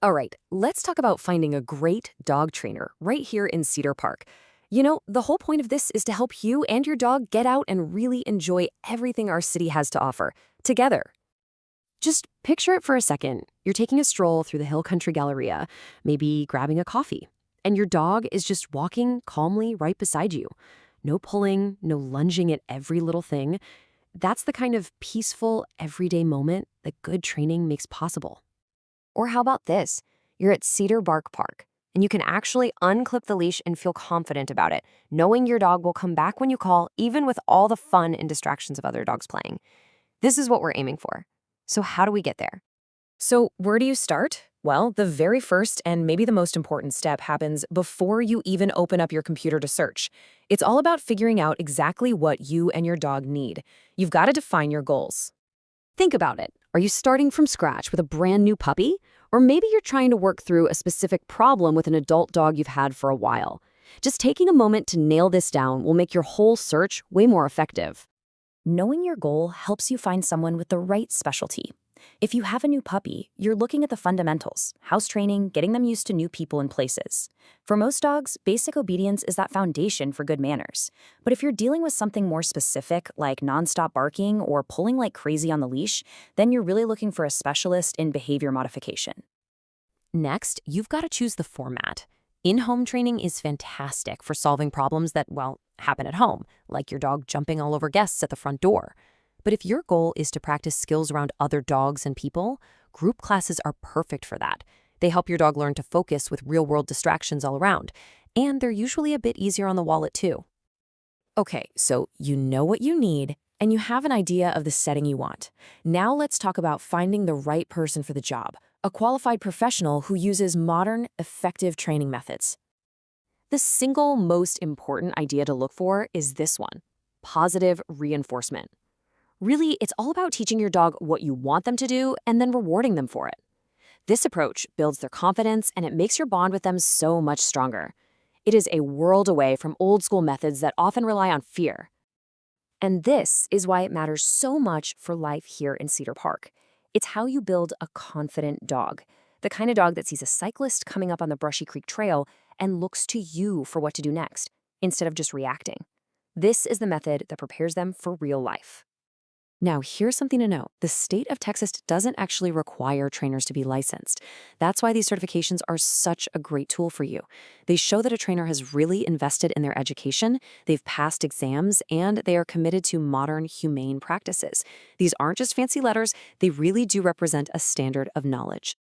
All right, let's talk about finding a great dog trainer right here in Cedar Park. You know, the whole point of this is to help you and your dog get out and really enjoy everything our city has to offer together. Just picture it for a second. You're taking a stroll through the Hill Country Galleria, maybe grabbing a coffee, and your dog is just walking calmly right beside you. No pulling, no lunging at every little thing. That's the kind of peaceful, everyday moment that good training makes possible. Or how about this? You're at Cedar Park, and you can actually unclip the leash and feel confident about it, knowing your dog will come back when you call, even with all the fun and distractions of other dogs playing. This is what we're aiming for. So how do we get there? So where do you start? Well, the very first and maybe the most important step happens before you even open up your computer to search. It's all about figuring out exactly what you and your dog need. You've got to define your goals. Think about it. Are you starting from scratch with a brand new puppy? Or maybe you're trying to work through a specific problem with an adult dog you've had for a while. Just taking a moment to nail this down will make your whole search way more effective. Knowing your goal helps you find someone with the right specialty. If you have a new puppy, you're looking at the fundamentals, house training, getting them used to new people and places. For most dogs, basic obedience is that foundation for good manners. But if you're dealing with something more specific, like nonstop barking or pulling like crazy on the leash, then you're really looking for a specialist in behavior modification. Next, you've got to choose the format. In-home training is fantastic for solving problems that, well, happen at home, like your dog jumping all over guests at the front door. But if your goal is to practice skills around other dogs and people, group classes are perfect for that. They help your dog learn to focus with real-world distractions all around, and they're usually a bit easier on the wallet too. Okay, so you know what you need, and you have an idea of the setting you want. Now let's talk about finding the right person for the job, a qualified professional who uses modern, effective training methods. The single most important idea to look for is this one: positive reinforcement. Really, it's all about teaching your dog what you want them to do and then rewarding them for it. This approach builds their confidence and it makes your bond with them so much stronger. It is a world away from old-school methods that often rely on fear. And this is why it matters so much for life here in Cedar Park. It's how you build a confident dog, the kind of dog that sees a cyclist coming up on the Brushy Creek Trail and looks to you for what to do next, instead of just reacting. This is the method that prepares them for real life. Now, here's something to know. The state of Texas doesn't actually require trainers to be licensed. That's why these certifications are such a great tool for you. They show that a trainer has really invested in their education, they've passed exams, and they are committed to modern, humane practices. These aren't just fancy letters, they really do represent a standard of knowledge.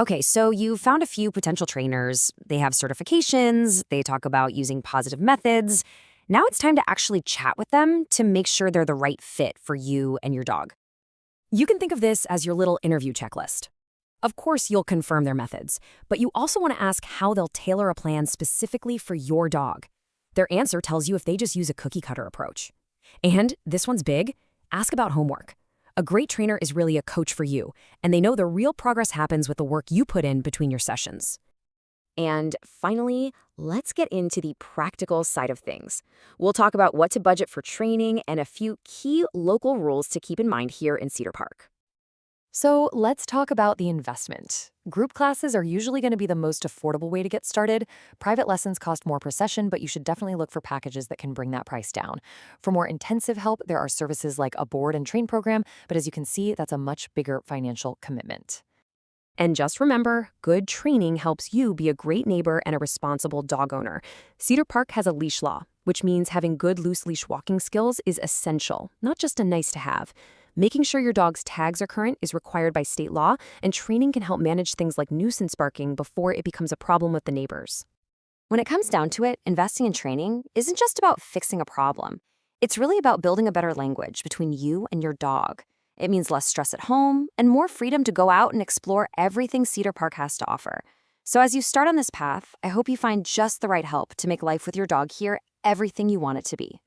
Okay, so you found a few potential trainers. They have certifications, they talk about using positive methods. Now it's time to actually chat with them to make sure they're the right fit for you and your dog. You can think of this as your little interview checklist. Of course, you'll confirm their methods, but you also want to ask how they'll tailor a plan specifically for your dog. Their answer tells you if they just use a cookie-cutter approach. And this one's big. Ask about homework. A great trainer is really a coach for you, and they know the real progress happens with the work you put in between your sessions. And finally, let's get into the practical side of things. We'll talk about what to budget for training and a few key local rules to keep in mind here in Cedar Park. So let's talk about the investment. Group classes are usually going to be the most affordable way to get started. Private lessons cost more per session, but you should definitely look for packages that can bring that price down. For more intensive help, there are services like a board and train program, but as you can see, that's a much bigger financial commitment. And just remember, good training helps you be a great neighbor and a responsible dog owner. Cedar Park has a leash law, which means having good loose leash walking skills is essential, not just a nice to have. Making sure your dog's tags are current is required by state law, and training can help manage things like nuisance barking before it becomes a problem with the neighbors. When it comes down to it, investing in training isn't just about fixing a problem. It's really about building a better language between you and your dog. It means less stress at home and more freedom to go out and explore everything Cedar Park has to offer. So as you start on this path, I hope you find just the right help to make life with your dog here everything you want it to be.